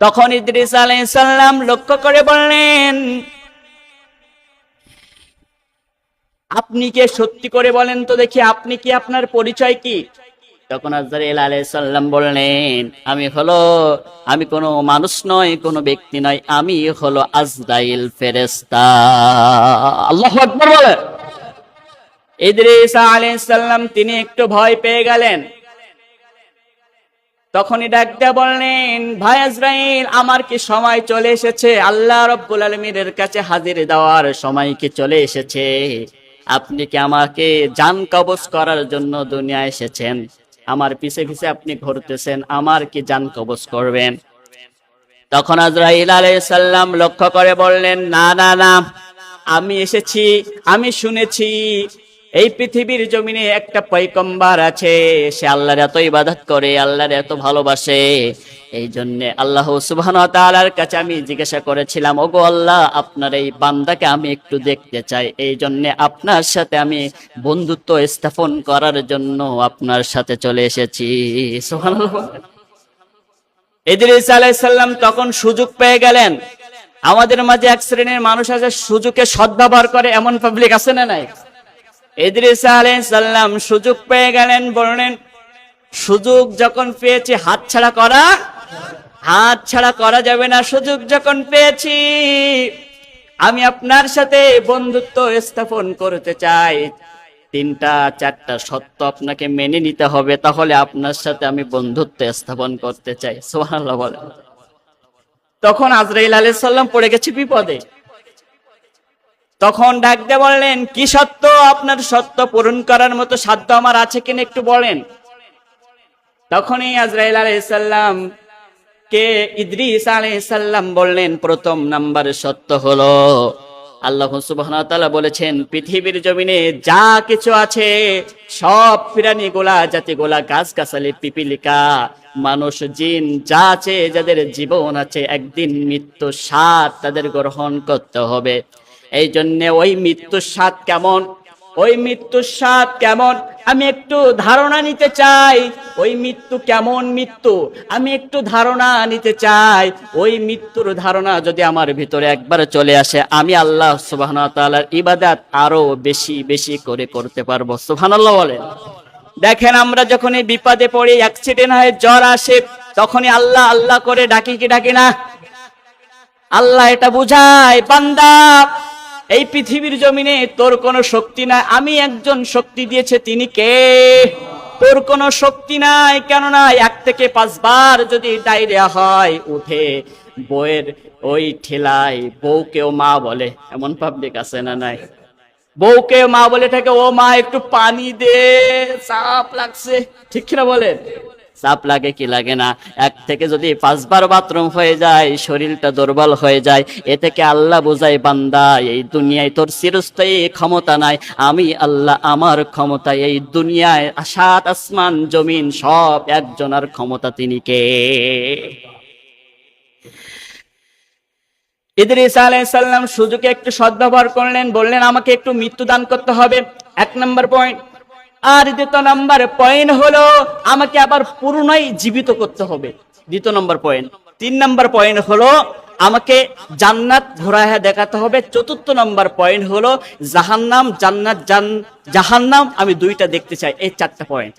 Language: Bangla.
তখন ইদ্রিস আলাইহিস সালাম লক্ষ্য করে বললেন, আপনি কে? সত্যি করে বলেন তো দেখি, আপনি কি, আপনার পরিচয় কি? তখন আজরাইল আলাইহিস সালাম বললেন, আমি কোনো মানুষ নয়, কোনো ব্যক্তি নয়, আমি হলো আজরাইল ফেরেশতা। আল্লাহু আকবার বলে। ইদ্রিস আলাইহিস সালাম তিনি একটু ভয় পেয়ে গেলেন। তখনই ডাক দিয়ে বললেন, ভাই আজরাইল, আমার কি সময় চলে এসেছে? আল্লাহ রাব্বুল আলামিনের কাছে হাজির দেওয়ার সময় কি চলে এসেছে? আপনি কি আমাকে জান কবজ করার জন্য দুনিয়ায় এসেছেন? আমার পিছে পিছে আপনি ঘুরতেছেন, আমার কি জান কবজ করবেন? তখন আজরাইল আলাইহিস সালাম লক্ষ্য করে বললেন, না না না, আমি এসেছি, আমি শুনেছি এই পৃথিবীর জমিনে একটা পয়গম্বর আছে, সে আল্লাহর এত ইবাদত করে, আল্লাহর এত ভালোবাসে, এই জন্য আল্লাহ সুবহানাহু ওয়া তাআলার কাছে আমি জিজ্ঞাসা করেছিলাম, ওগো আল্লাহ, আপনার এই বান্দাকে আমি একটু দেখতে চাই, এই জন্য আপনার সাথে আমি বন্ধুত্ব স্থাপন করার জন্য আপনার সাথে চলে এসেছি। সুবহানাল্লাহ। ইদ্রিস আলাইহিস সালাম তখন সুযোগ পেয়ে গেলেন। আমাদের মাঝে এক শ্রেণীর মানুষ আছে, সুযোগে সদ্ব্যবহার করে, এমন পাবলিক আছে না নাই? ইদ্রিস আলাইহিস সালাম সুযোগ পেয়ে গেলেন, বললেন, সুযোগ যখন পেয়েছি হাতছাড়া করা যাবে না। সুযোগ যখন পেয়েছি, আমি আপনার সাথে বন্ধুত্ব স্থাপন করতে চাই। 3-4টা সত্য আপনাকে মেনে নিতে হবে, তাহলে আপনার সাথে আমি বন্ধুত্ব স্থাপন করতে চাই। সুবহানাল্লাহ বলেন। তখন আজরাইল আলাইহিস সালাম পড়ে গেছে বিপদে। তখন ডাক দিয়ে বললেন, কি সত্য? আপনার সত্য পূরণ করার মতো সাধ্য আমার আছে কিনা একটু বলেন। তখনই আজরাইল আলাইহিস সালাম কে ইদ্রিস আলাইহিস সালাম বললেন, প্রথম নাম্বার সত্য হলো, আল্লাহ সুবহানাহু ওয়া তাআলা বলেছেন, পৃথিবীর জমিনে যা কিছু আছে সব প্রাণীগুলা, জাতিগুলা, গাছগাছালি, পিপিলিকা, মানুষ, জিন, যা আছে, যাদের জীবন আছে, একদিন মৃত্যুর স্বাদ তাদের গ্রহণ করতে হবে। এই জন্য ওই মৃত্যুর স্বাদ কেমন আমি একটু ধারণা নিতে চাই। ওই মৃত্যু কেমন মৃত্যু আমি একটু ধারণা নিতে চাই। ওই মৃত্যুর ধারণা যদি আমার ভিতরে একবার চলে আসে, আমি আল্লাহ সুবহানাহু ওয়া তাআলার ইবাদত আরো বেশি বেশি করে করতে পারবো। সুবহানাল্লাহ বলেন। দেখেন, আমরা যখন এই বিপদে পড়ি, অ্যাক্সিডেন্ট হয়, জ্বর আসে, তখনই আল্লাহ আল্লাহ করে ডাকি কি ডাকি না? আল্লাহ এটা বুঝায়, বান্দা, এই পৃথিবীর জমিনে তোর কোনো শক্তি নাই, আমি একজন শক্তি দিয়েছে, তিনি কে? তোর কোনো শক্তি নাই। কেননা 1 থেকে 5 বার যদি ডায়রিয়া হয়, উঠে বউয়ের ওই ঠেলায় বউকেও মা বলে, এমন পাবলিক আছে না নাই? বউকে মা বলে থাকে, ও মা একটু পানি দে, চাপ লাগছে, ঠিক কিনা বলেন? চাপ লাগে কি লাগে না? 1 থেকে যদি 5 বার বাথরুম হয়ে যায়, শরীরটা দুর্বল হয়ে যায়। এ থেকে আল্লাহ বোঝায়, বান্দা, এই দুনিয়ায় তোর চিরস্থায়ী ক্ষমতা নাই, আমি আল্লাহ আমার ক্ষমতা এই দুনিয়ায় 7 আসমান জমিন সব একজনের ক্ষমতা, তিনি কে? ইদ্রিস আলাইহিস সালাম সুযোগে একটু সদ্ব্যবহার করলেন, বললেন, আমাকে একটু মৃত্যু দান করতে হবে, 1 নাম্বার পয়েন্ট। আর 2 নাম্বার পয়েন্ট হলো, আমাকে আবার পুনরায় জীবিত করতে হবে, 2 নাম্বার পয়েন্ট। 3 নাম্বার পয়েন্ট হলো, আমাকে জান্নাত ঘোরায়া দেখাতে হবে। 4 নাম্বার পয়েন্ট হলো, জাহান্নাম, জান্নাত, জাহান্নাম আমি 2টা দেখতে চাই। এই 4টা পয়েন্ট।